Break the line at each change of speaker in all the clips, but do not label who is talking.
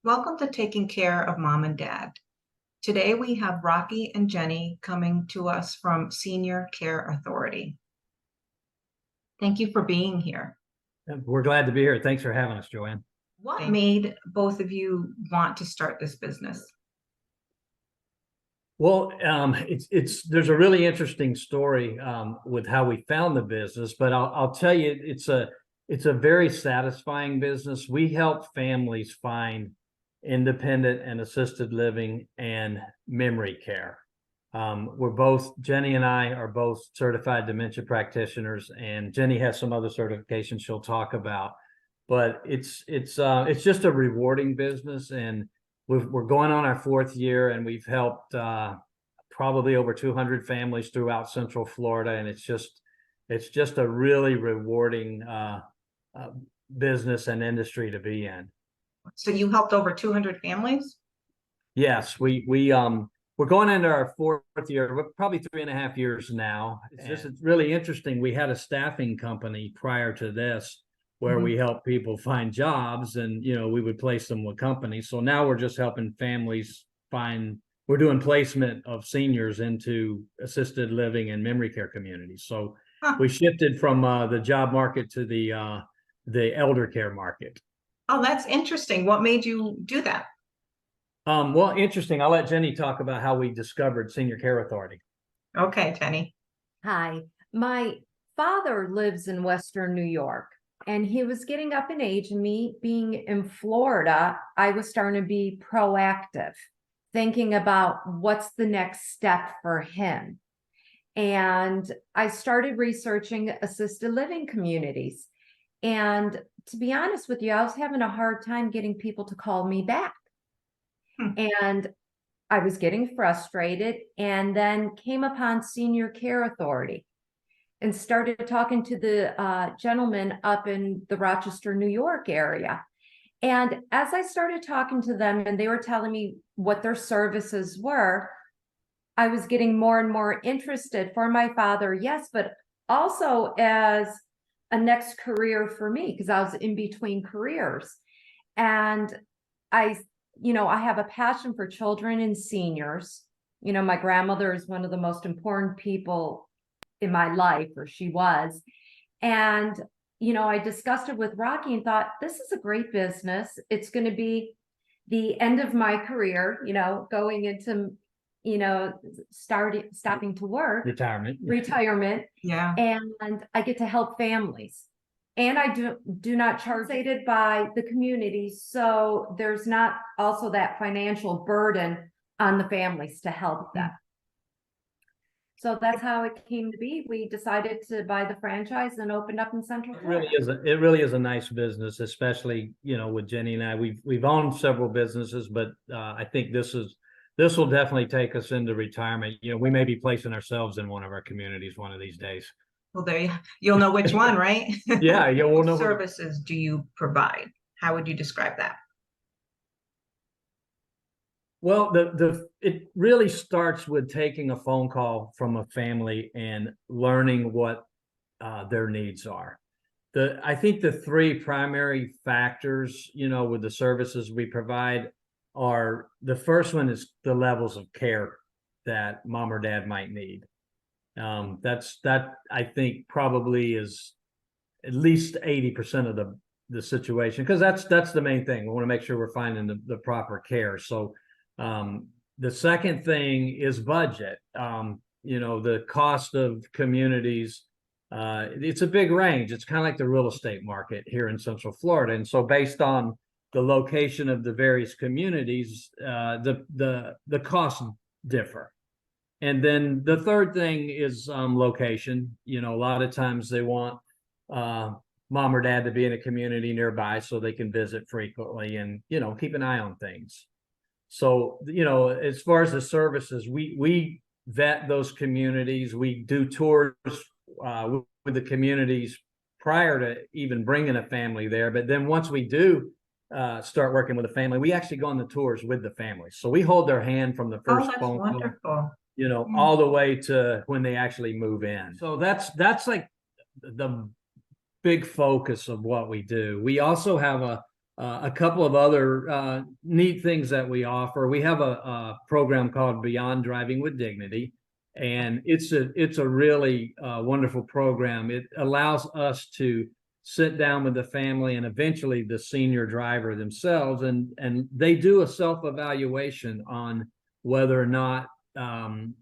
Welcome to Taking Care of Mom and Dad. Today we have Rocky and Jenny coming to us from Senior Care Authority. Thank you for being here.
We're glad to be here. Thanks for having us, Joanne.
What made both of you want to start this business?
Well, there's a really interesting story with how we found the business, but I'll tell you, it's a very satisfying business. We help families find independent and assisted living and memory care. Jenny and I are both certified dementia practitioners, and Jenny has some other certifications she'll talk about. But it's just a rewarding business, and we're going on our fourth year, and we've helped probably over 200 families throughout Central Florida, and it's just a really rewarding business and industry to be in.
So you helped over 200 families?
Yes, we're going into our fourth year. We're probably 3.5 years now. It's really interesting. We had a staffing company prior to this where we help people find jobs, and we would place them with companies. So now we're just helping families we're doing placement of seniors into assisted living and memory care communities. So we shifted from the job market to the elder care market.
Oh, that's interesting. What made you do that?
Well, interesting. I'll let Jenny talk about how we discovered Senior Care Authority.
Okay, Jenny.
Hi, my father lives in Western New York, and he was getting up in age, and me being in Florida, I was starting to be proactive, thinking about what's the next step for him. And I started researching assisted living communities. And to be honest with you, I was having a hard time getting people to call me back. And I was getting frustrated, and then came upon Senior Care Authority and started talking to the gentleman up in the Rochester, New York area. And as I started talking to them and they were telling me what their services were, I was getting more and more interested for my father, yes, but also as a next career for me, because I was in between careers. And I have a passion for children and seniors. My grandmother is one of the most important people in my life, or she was. And, I discussed it with Rocky and thought, this is a great business. It's going to be the end of my career, going into, stopping to work. Retirement.
Yeah.
And I get to help families. And I do not charge aided by the community. So there's not also that financial burden on the families to help them. So that's how it came to be. We decided to buy the franchise and opened up in Central Florida.
It really is a nice business, especially, with Jenny and I. We've owned several businesses, but I think this will definitely take us into retirement. We may be placing ourselves in one of our communities one of these days.
Well, you'll know which one, right?
Yeah, we'll know.
What services do you provide? How would you describe that?
Well, it really starts with taking a phone call from a family and learning what their needs are. I think the three primary factors, with the services we provide are, the first one is the levels of care that mom or dad might need. That I think probably is at least 80% of the situation, because that's the main thing. We want to make sure we're finding the proper care. So the second thing is budget. The cost of communities, it's a big range. It's kind of like the real estate market here in Central Florida. And so based on the location of the various communities, the costs differ. And then the third thing is location. A lot of times they want mom or dad to be in a community nearby so they can visit frequently and, keep an eye on things. So, as far as the services, we vet those communities. We do tours with the communities prior to even bringing a family there. But then once we do start working with a family, we actually go on the tours with the family. So we hold their hand from the first phone call, all the way to when they actually move in. So that's like the big focus of what we do. We also have A couple of other neat things that we offer. We have a program called Beyond Driving with Dignity, and it's a really wonderful program. It allows us to sit down with the family and eventually the senior driver themselves, and they do a self-evaluation on whether or not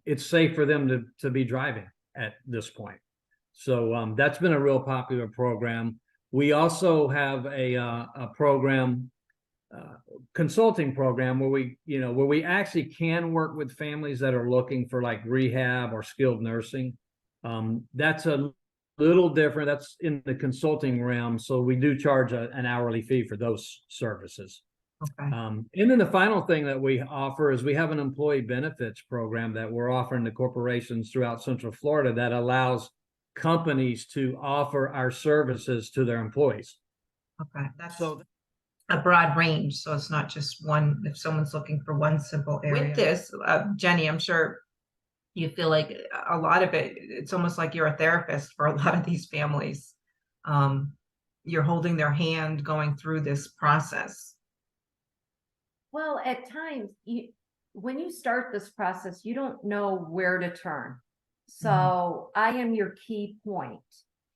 it's safe for them to be driving at this point. So that's been a real popular program. We also have a program, consulting program where we actually can work with families that are looking for like rehab or skilled nursing. That's a little different. That's in the consulting realm. So we do charge an hourly fee for those services.
Okay.
And then the final thing that we offer is we have an employee benefits program that we're offering to corporations throughout Central Florida that allows companies to offer our services to their employees.
Okay. That's
So
a broad range, so it's not just one, if someone's looking for one simple area. With this, Jenny, I'm sure you feel like a lot of it, it's almost like you're a therapist for a lot of these families. You're holding their hand going through this process.
Well, at times, when you start this process, you don't know where to turn. So I am your key point.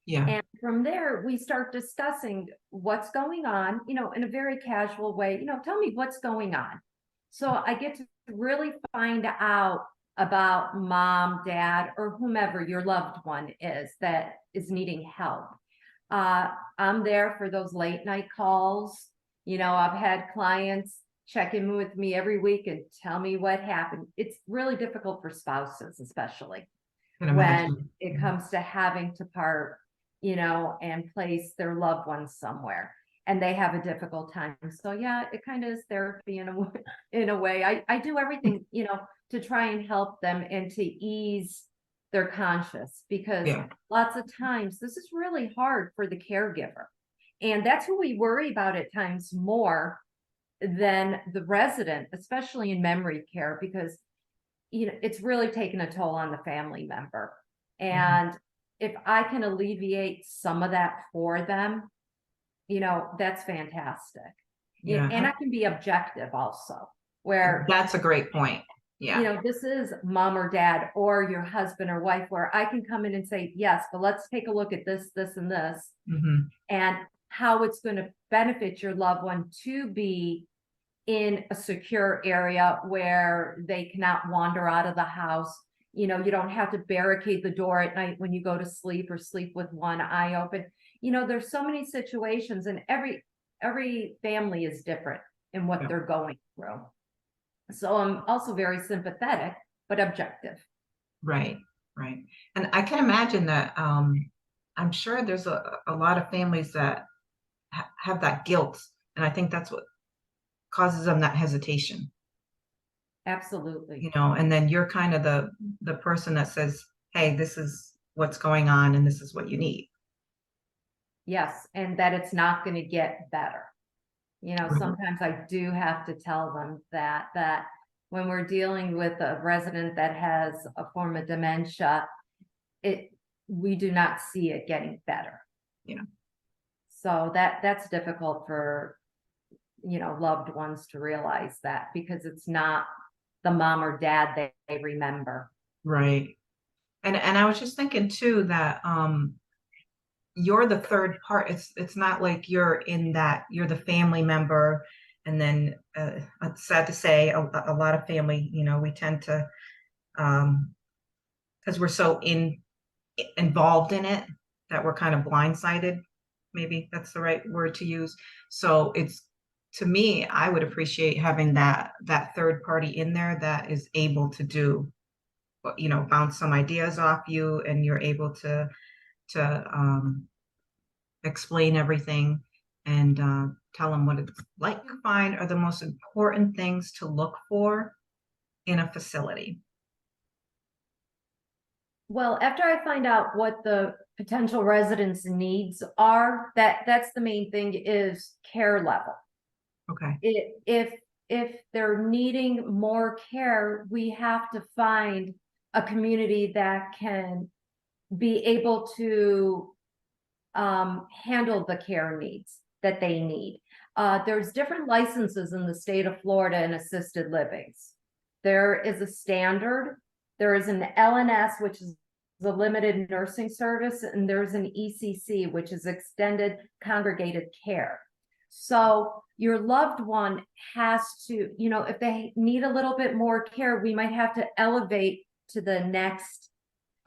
Yeah.
And from there, we start discussing what's going on, in a very casual way, tell me what's going on. So I get to really find out about mom, dad, or whomever your loved one is that is needing help. I'm there for those late night calls. I've had clients check in with me every week and tell me what happened. It's really difficult for spouses, especially when it comes to having to part, and place their loved ones somewhere, and they have a difficult time. So yeah, it kind of is therapy in a way. I do everything, to try and help them and to ease their conscience, because lots of times this is really hard for the caregiver. And that's who we worry about at times more than the resident, especially in memory care, because it's really taken a toll on the family member. And if I can alleviate some of that for them, that's fantastic.
Yeah.
And I can be objective also, where
that's a great point. Yeah.
This is mom or dad or your husband or wife, where I can come in and say, yes, but let's take a look at this, this, and this, and how it's going to benefit your loved one to be in a secure area where they cannot wander out of the house. You don't have to barricade the door at night when you go to sleep, or sleep with one eye open. There's so many situations, and every family is different in what they're going through. So I'm also very sympathetic, but objective.
Right. And I can imagine that I'm sure there's a lot of families that have that guilt. And I think that's what causes them that hesitation.
Absolutely.
And then you're kind of the person that says, hey, this is what's going on and this is what you need.
Yes, and that it's not going to get better. Sometimes I do have to tell them that when we're dealing with a resident that has a form of dementia, we do not see it getting better. So that's difficult for loved ones to realize that, because it's not the mom or dad they remember.
Right. And I was just thinking too that you're the third part. It's not like you're the family member, and then it's sad to say a lot of family, we tend to because we're so involved in it that we're kind of blindsided. Maybe that's the right word to use. So to me, I would appreciate having that third party in there that is able to do, bounce some ideas off you, and you're able to explain everything and tell them what it's like. Find are the most important things to look for in a facility.
Well, after I find out what the potential residents' needs are, that's the main thing, is care level.
Okay.
If they're needing more care, we have to find a community that can be able to handle the care needs that they need. There's different licenses in the state of Florida in assisted livings. There is a standard, there is an LNS, which is the limited nursing service, and there's an ECC, which is extended congregated care. So your loved one has to, you know, if they need a little bit more care, we might have to elevate to the next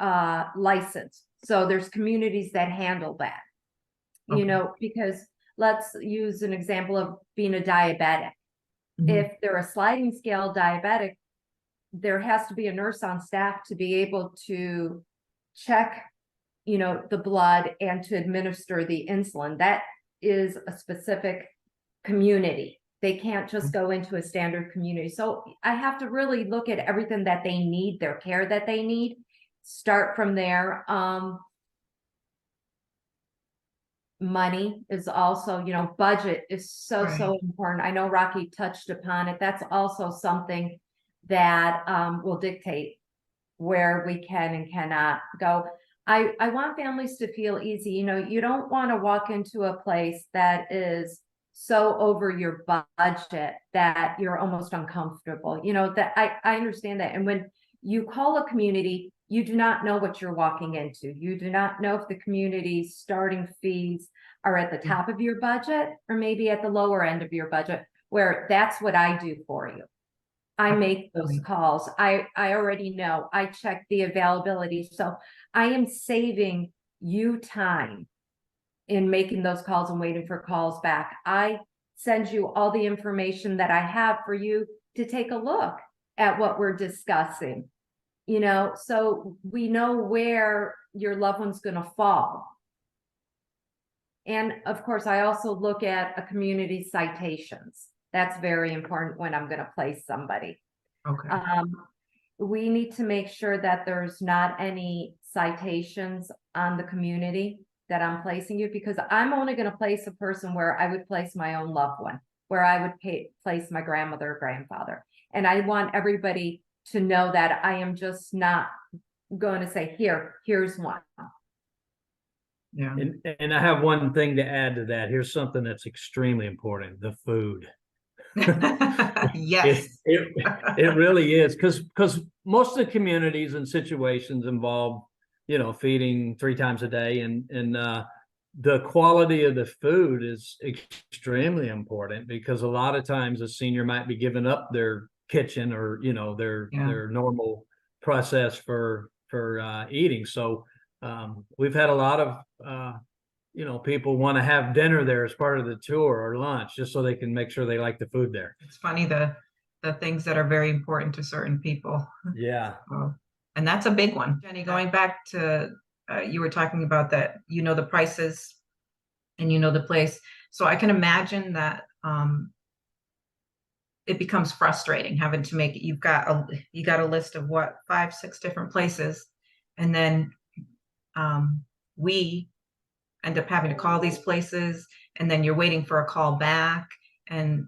license. So there's communities that handle that,
Okay.
you know, because let's use an example of being a diabetic.
Mhm.
If they're a sliding scale diabetic, there has to be a nurse on staff to be able to check, you know, the blood and to administer the insulin. That is a specific community. They can't just go into a standard community. So I have to really look at everything that they need, their care that they need, start from there. Money is also, you know, budget is so
Right.
important. I know Rocky touched upon it. That's also something that will dictate where we can and cannot go. I want families to feel easy. You know, you don't want to walk into a place that is so over your budget that you're almost uncomfortable. You know, that I understand that. And when you call a community, you do not know what you're walking into. You do not know if the community's starting fees are at the top of your budget or maybe at the lower end of your budget, where that's what I do for you. I make those
Absolutely.
calls. I already know. I check the availability. So I am saving you time in making those calls and waiting for calls back. I send you all the information that I have for you to take a look at what we're discussing, you know, so we know where your loved one's going to fall. And of course, I also look at a community citations. That's very important when I'm going to place somebody.
Okay.
We need to make sure that there's not any citations on the community that I'm placing you, because I'm only going to place a person where I would place my own loved one, where I would place my grandmother or grandfather. And I want everybody to know that I am just not going to say, here's one.
Yeah.
And I have one thing to add to that. Here's something that's extremely important: the food.
Yes.
It really is, because most of the communities and situations involve, you know, feeding 3 times a day, and the quality of the food is extremely important, because a lot of times a senior might be giving up their kitchen or, you know,
Yeah.
their normal process for eating. So we've had a lot of you know, people want to have dinner there as part of the tour or lunch, just so they can make sure they like the food there.
It's funny the things that are very important to certain people.
Yeah.
And that's a big one. Jenny, going back to you were talking about that, you know, the prices and you know the place. So I can imagine that it becomes frustrating having to make it. You got a list of what, 5, 6 different places, and then we end up having to call these places, and then you're waiting for a call back, and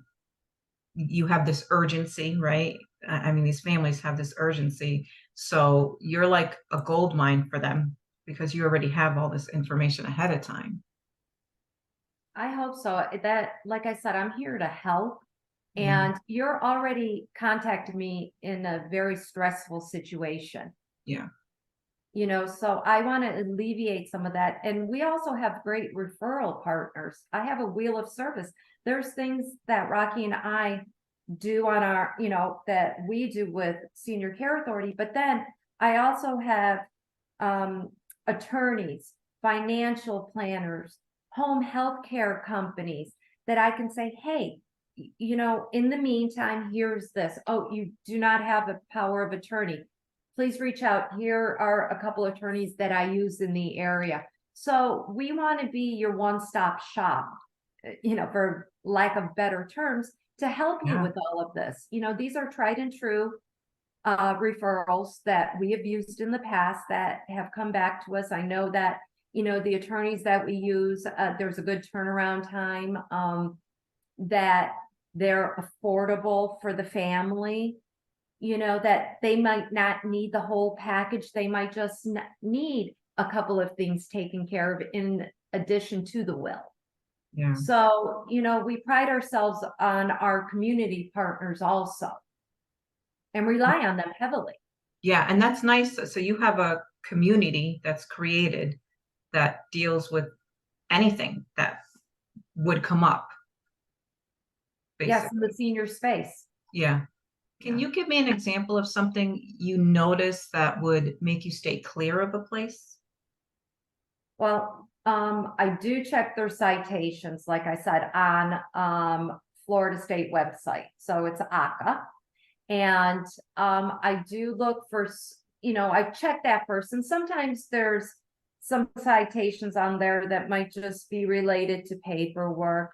you have this urgency, right? I mean, these families have this urgency. So you're like a gold mine for them because you already have all this information ahead of time.
I hope so. That, like I said, I'm here to help.
Yeah.
And you're already contacted me in a very stressful situation.
Yeah.
You know, so I want to alleviate some of that. And we also have great referral partners. I have a wheel of service. There's things that Rocky and I do on our, you know, that we do with Senior Care Authority. But then I also have attorneys, financial planners, home health care companies that I can say, hey, you know, in the meantime, here's this. Oh, you do not have a power of attorney. Please reach out. Here are a couple of attorneys that I use in the area. So we want to be your one-stop shop, you know, for lack of better terms, to help you
Yeah.
with all of this. You know, these are tried and true referrals that we have used in the past that have come back to us. I know that, you know, the attorneys that we use, there's a good turnaround time, that they're affordable for the family, you know, that they might not need the whole package. They might just need a couple of things taken care of in addition to the will.
Yeah.
So, we pride ourselves on our community partners also and rely on them heavily.
Yeah, and that's nice. So you have a community that's created that deals with anything that would come up,
Yes,
basically.
in the senior space.
Yeah. Can
Yeah.
you give me an example of something you notice that would make you stay clear of a place?
Well, I do check their citations, like I said, on Florida State website. So it's ACA. And I do look for, I check that first. And sometimes there's some citations on there that might just be related to paperwork,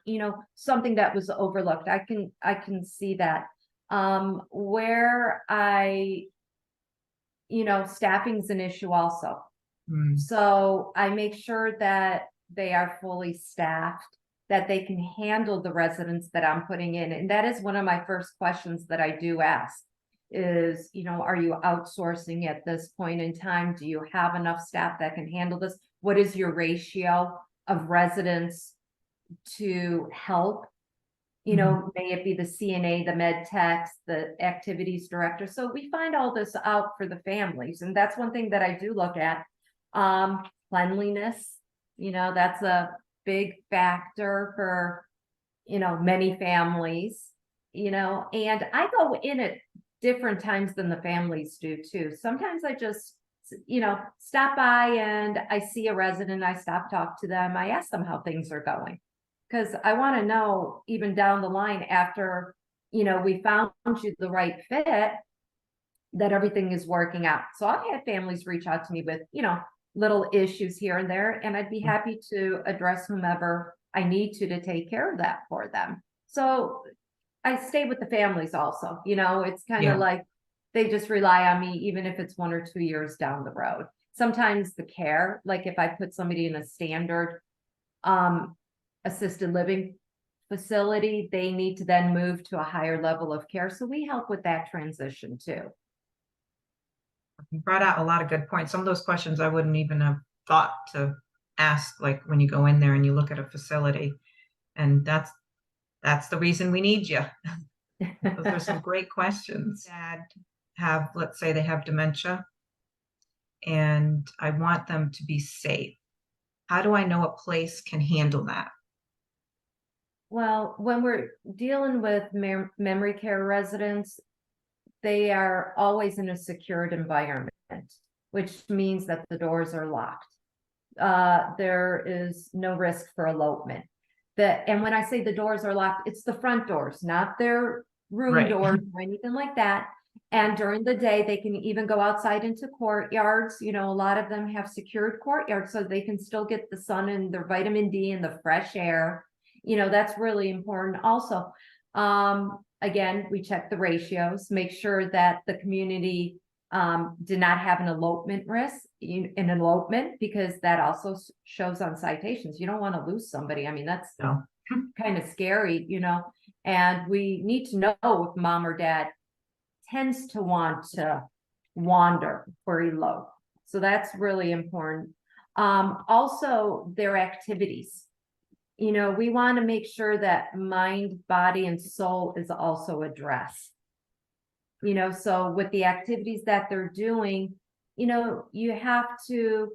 something that was overlooked. I can see that. Where staffing's an issue also.
Hmm.
So I make sure that they are fully staffed, that they can handle the residents that I'm putting in. And that is one of my first questions that I do ask is, are you outsourcing at this point in time? Do you have enough staff that can handle this? What is your ratio of residents to help? May it be the CNA, the med techs, the activities director. So we find all this out for the families. And that's one thing that I do look at. Cleanliness, that's a big factor for, many families, and I go in at different times than the families do too. Sometimes I just, stop by and I see a resident, I stop, talk to them, I ask them how things are going. Because I want to know, even down the line after, we found you the right fit, that everything is working out. So I've had families reach out to me with, little issues here and there, and I'd be happy to address whomever I need to take care of that for them. So I stay with the families also, it's kind of
Yeah.
like they just rely on me, even if it's 1 or 2 years down the road. Sometimes the care, like if I put somebody in a standard assisted living facility, they need to then move to a higher level of care. So we help with that transition too.
You brought out a lot of good points. Some of those questions I wouldn't even have thought to ask, like when you go in there and you look at a facility. And that's the reason we need you. Those are some great questions. Dad let's say they have dementia, and I want them to be safe. How do I know a place can handle that?
Well, when we're dealing with memory care residents, they are always in a secured environment, which means that the doors are locked. There is no risk for elopement. And when I say the doors are locked, it's the front doors, not their room
Right.
doors or anything like that. And during the day, they can even go outside into courtyards. A lot of them have secured courtyards so they can still get the sun and their vitamin D and the fresh air. That's really important also. Again, we check the ratios, make sure that the community did not have an elopement risk, an elopement, because that also shows on citations. You don't want to lose somebody. I mean, that's
No.
kind of scary, and we need to know if mom or dad tends to want to wander or elope. So that's really important. Also, their activities. We want to make sure that mind, body, and soul is also addressed. So with the activities that they're doing, you have to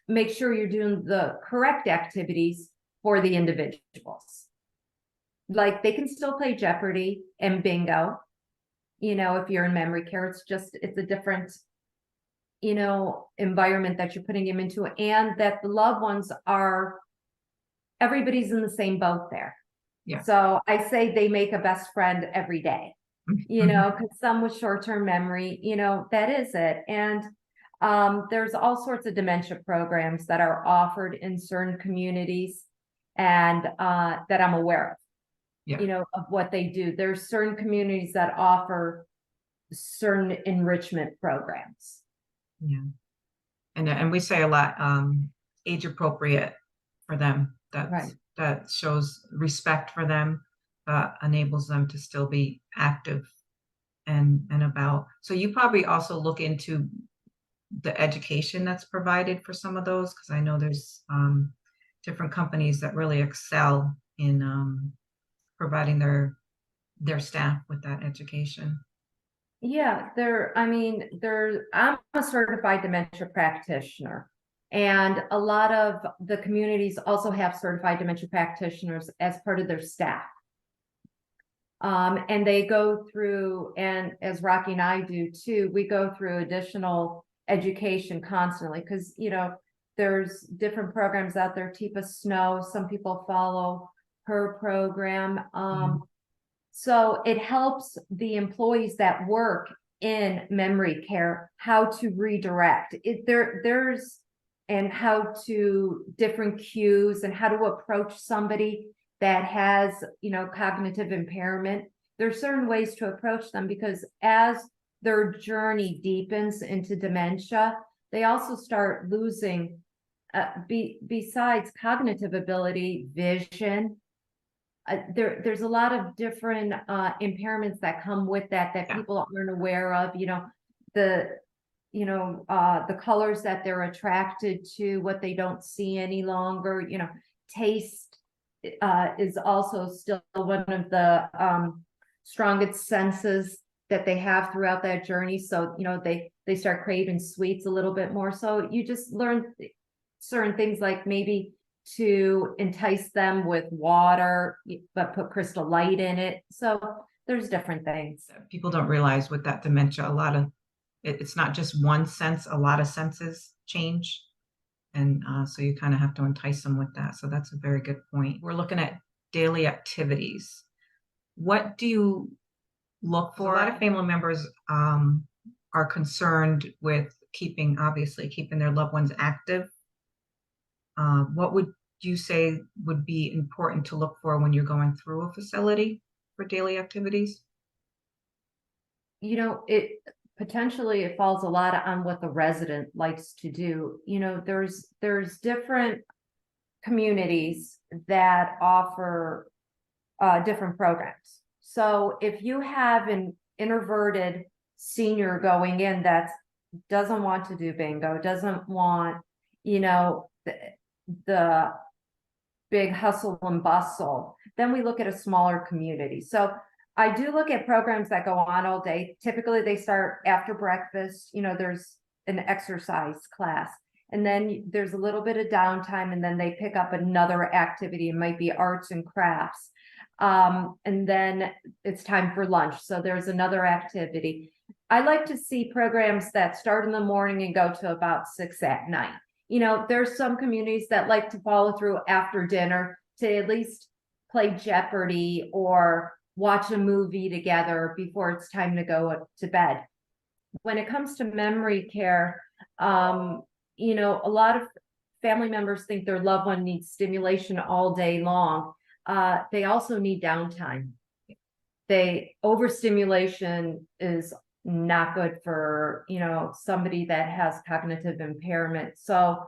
make sure you're doing the correct activities for the individuals. Like they can still play Jeopardy and bingo. If you're in memory care, it's a different environment that you're putting them into, and that the loved ones everybody's in the same boat there.
Yeah.
So I say they make a best friend every day, because some with short-term memory, that is it. And there's all sorts of dementia programs that are offered in certain communities and that I'm aware of,
Yeah.
of what they do. There's certain communities that offer certain enrichment programs.
Yeah. And we say a lot, age appropriate for them.
Right.
That shows respect for them, enables them to still be active and about. So you probably also look into the education that's provided for some of those, because I know there's different companies that really excel in providing their staff with that education.
Yeah, I'm a certified dementia practitioner. And a lot of the communities also have certified dementia practitioners as part of their staff. And they go through, and as Rocky and I do too, we go through additional education constantly because, there's different programs out there, Teepa Snow, some people follow her program. So it helps the employees that work in memory care how to redirect and how to different cues and how to approach somebody that has, cognitive impairment. There's certain ways to approach them because as their journey deepens into dementia, they also start losing, besides cognitive ability, vision. There's a lot of different impairments that come with that
Yeah.
people aren't aware of. The colors that they're attracted to, what they don't see any longer. Taste is also still one of the strongest senses that they have throughout that journey. So they start craving sweets a little bit more. So you just learn certain things like maybe to entice them with water, but put crystal light in it. So there's different things.
People don't realize with that dementia, it's not just one sense, a lot of senses change. And so you kind of have to entice them with that. So that's a very good point. We're looking at daily activities. What do you look for? A lot of family members are concerned with keeping their loved ones active. What would you say would be important to look for when you're going through a facility for daily activities?
It potentially falls a lot on what the resident likes to do. There's different communities that offer different programs. So if you have an introverted senior going in that doesn't want to do bingo, doesn't want, the big hustle and bustle, then we look at a smaller community. So I do look at programs that go on all day. Typically they start after breakfast, there's an exercise class, and then there's a little bit of downtime, and then they pick up another activity. It might be arts and crafts. And then it's time for lunch. So there's another activity. I like to see programs that start in the morning and go to about 6 at night. There's some communities that like to follow through after dinner to at least play Jeopardy or watch a movie together before it's time to go to bed. When it comes to memory care, a lot of family members think their loved one needs stimulation all day long. They also need downtime. Overstimulation is not good for, somebody that has cognitive impairment. So,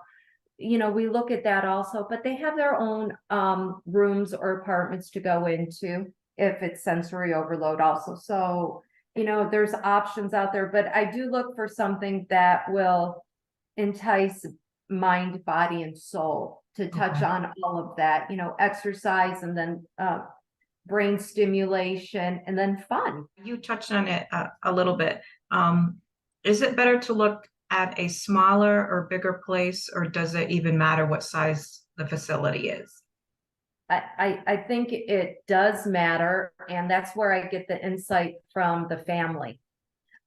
we look at that also, but they have their own rooms or apartments to go into if it's sensory overload also. So, there's options out there, but I do look for something that will entice mind, body, and soul to touch
Okay.
on all of that, exercise, and then brain stimulation, and then fun.
You touched on it a little bit. Is it better to look at a smaller or bigger place, or does it even matter what size the facility is?
I think it does matter, and that's where I get the insight from the family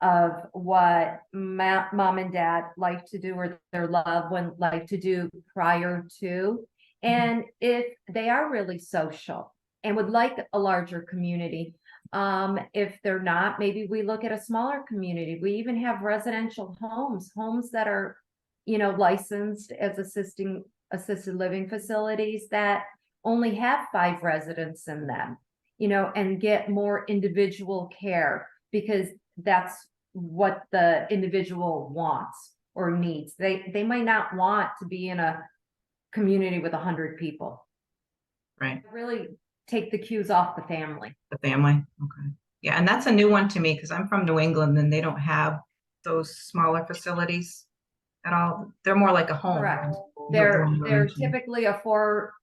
of what mom and dad like to do or their loved one like to do prior to. And if they are really social and would like a larger community, if they're not, maybe we look at a smaller community. We even have residential homes that are, licensed as assisted living facilities that only have 5 residents in them, and get more individual care because that's what the individual wants or needs. They might not want to be in a community with 100 people.
Right.
Really take the cues off the family.
The family. Okay. Yeah. And that's a new one to me because I'm from New England and they don't have those smaller facilities at all? They're more like a home.
Correct.
You
They're
have your own arrangement.
typically a four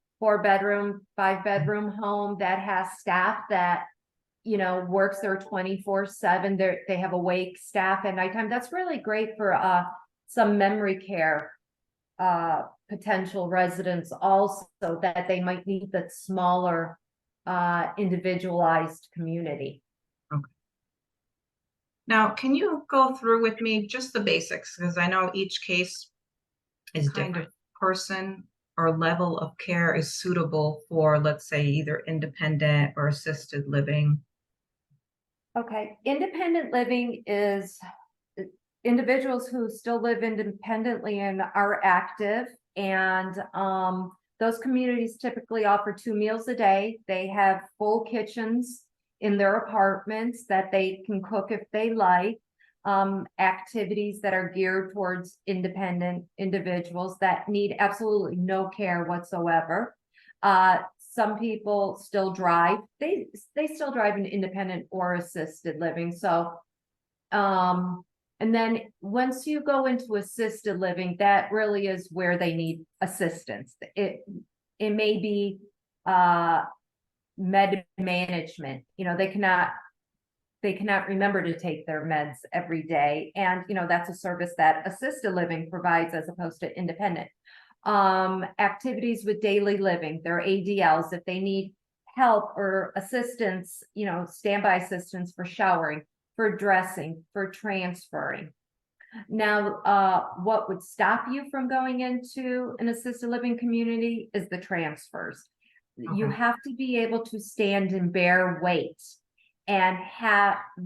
bedroom, 5 bedroom home that has staff that, you know, works there 24/7. They have awake staff at nighttime. That's really great for some memory care potential residents also, that they might need that smaller individualized community.
Now, can you go through with me just the basics? Because I know each case is kind of person or level of care is suitable for, let's say, either independent or assisted living.
Okay, independent living is individuals who still live independently and are active, and those communities typically offer 2 meals a day. They have full kitchens in their apartments that they can cook if they like. Activities that are geared towards independent individuals that need absolutely no care whatsoever. Some people still drive. They still drive an independent or assisted living. So, and then once you go into assisted living, that really is where they need assistance. It may be med management. You know, they cannot remember to take their meds every day. And, you know, that's a service that assisted living provides as opposed to independent. Activities with daily living, their ADLs, if they need help or assistance, you know, standby assistance for showering, for dressing, for transferring. Now, what would stop you from going into an assisted living community is the transfers. You
Okay.
have to be able to stand and bear weight and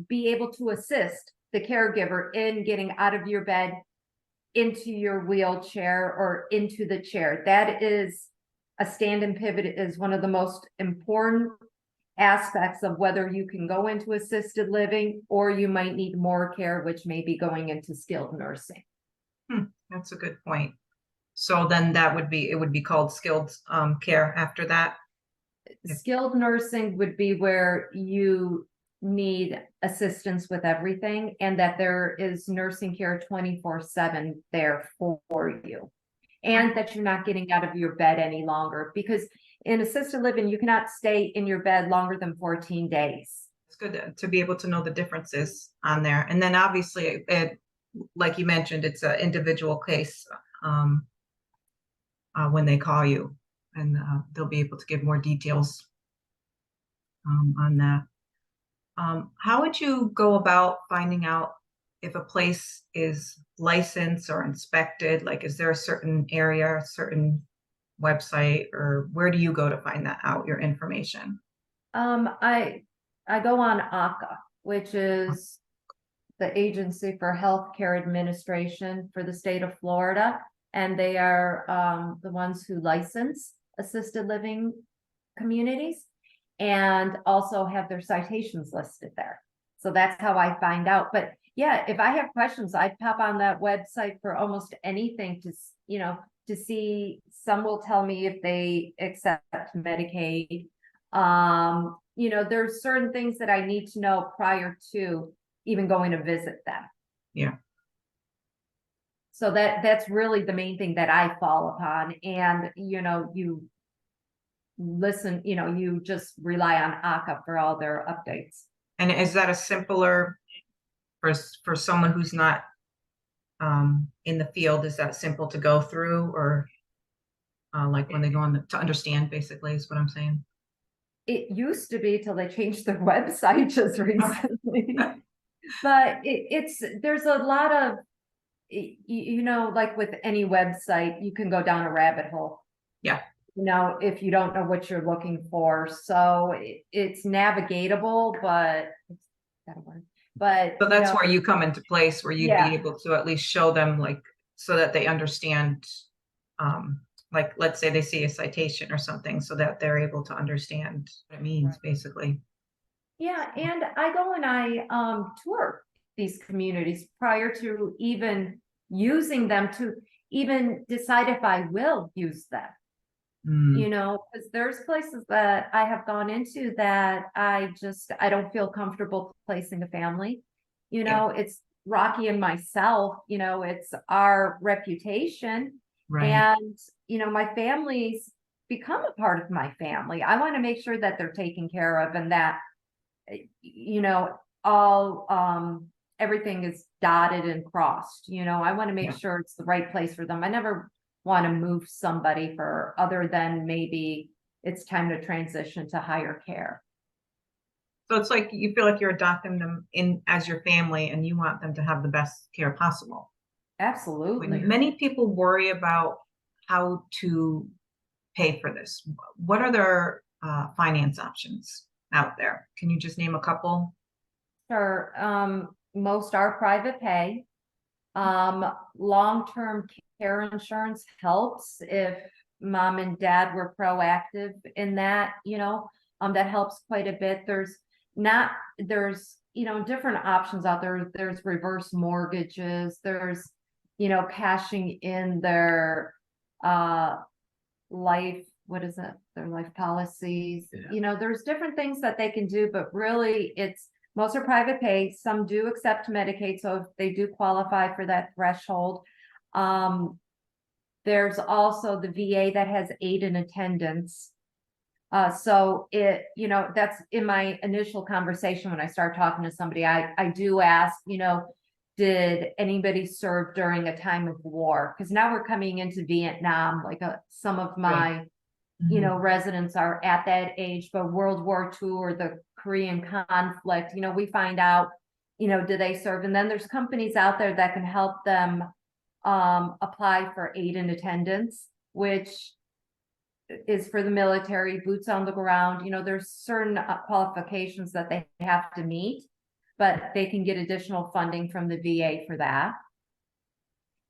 be able to assist the caregiver in getting out of your bed into your wheelchair or into the chair. That is a stand and pivot is one of the most important aspects of whether you can go into assisted living or you might need more care, which may be going into skilled nursing.
That's a good point. So then it would be called skilled care after that.
Skilled nursing would be where you need assistance with everything and that there is nursing care 24/7 there for you. And that you're not getting out of your bed any longer, because in assisted living, you cannot stay in your bed longer than 14 days.
It's good to be able to know the differences on there. And then obviously, like you mentioned, it's an individual case when they call you, and they'll be able to give more details on that. How would you go about finding out if a place is licensed or inspected? Like, is there a certain area, a certain website, or where do you go to find that out, your information?
I go on AHCA, which is the Agency for Healthcare Administration for the state of Florida, and they are the ones who license assisted living communities and also have their citations listed there. So that's how I find out. But yeah, if I have questions, I pop on that website for almost anything to, you know, to see. Some will tell me if they accept Medicaid. You know, there's certain things that I need to know prior to even going to visit them.
Yeah.
So that's really the main thing that I fall upon. And, you know, you listen, you know, you just rely on AHCA for all their updates.
And is that a simpler for someone who's not in the field? Is that simple to go through, or like when they go on to understand, basically, is what I'm saying?
It used to be till they changed their website just recently. But there's a lot of, you know, like with any website, you can go down a rabbit hole.
Yeah.
You know, if you don't know what you're looking for. So it's navigatable, but it's that word. But
So that's where you come into place, where you'd
Yeah.
be able to at least show them, like, so that they understand, like, let's say they see a citation or something, so that they're able to understand what it means, basically.
Yeah, and I go and I tour these communities prior to even using them, to even decide if I will use them.
Mm,
You know, because there's places that I have gone into that I don't feel comfortable placing a family. You know, Rocky and myself, it's our reputation.
Right.
And, my family's become a part of my family. I want to make sure that they're taken care of and that, all, everything is dotted and crossed, I want to make
Yeah.
sure it's the right place for them. I never want to move somebody for other than maybe it's time to transition to higher care.
So it's like you feel like you're adopting them in as your family and you want them to have the best care possible.
Absolutely.
Many people worry about how to pay for this. What are their finance options out there? Can you just name a couple?
Sure. Most are private pay. Long-term care insurance helps if mom and dad were proactive in that, that helps quite a bit. There's, different options out there. There's reverse mortgages. There's, cashing in their, life, what is it? Their life policies.
Yeah.
There's different things that they can do, but really most are private pay. Some do accept Medicaid, so if they do qualify for that threshold. There's also the VA that has aid in attendance. So that's in my initial conversation when I start talking to somebody, I do ask, did anybody serve during a time of war? Because now we're coming into Vietnam, like some of my residents are at that age, but World War II or the Korean conflict, we find out, do they serve? And then there's companies out there that can help them apply for aid in attendance, which is for the military, boots on the ground. There's certain qualifications that they have to meet, but they can get additional funding from the VA for that.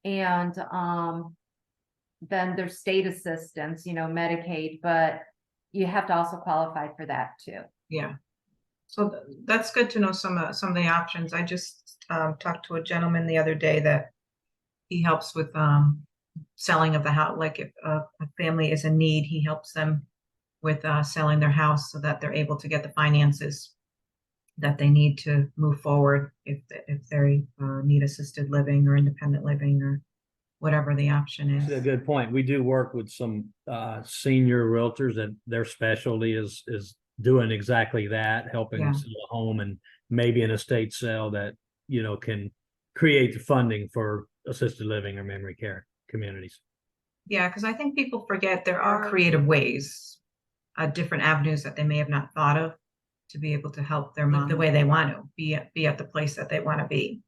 And then there's state assistance, Medicaid, but you have to also qualify for that too.
Yeah. So that's good to know some of the options. I just talked to a gentleman the other day that he helps with selling of the house. Like if a family is in need, he helps them with selling their house so that they're able to get the finances that they need to move forward if they need assisted living or independent living or whatever the option
That's a
is.
good point. We do work with some senior realtors that their specialty is doing exactly that, helping
Yeah.
sell a home and maybe an estate sale that, can create the funding for assisted living or memory care communities.
Yeah, because I think people forget there are creative ways, different avenues that they may have not thought of to be able to help their mom the way they want to be at the place that they want to be.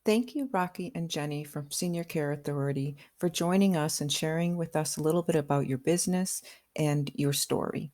Thank you, Rocky and Jenny from Senior Care Authority, for joining us and sharing with us a little bit about your business and your story.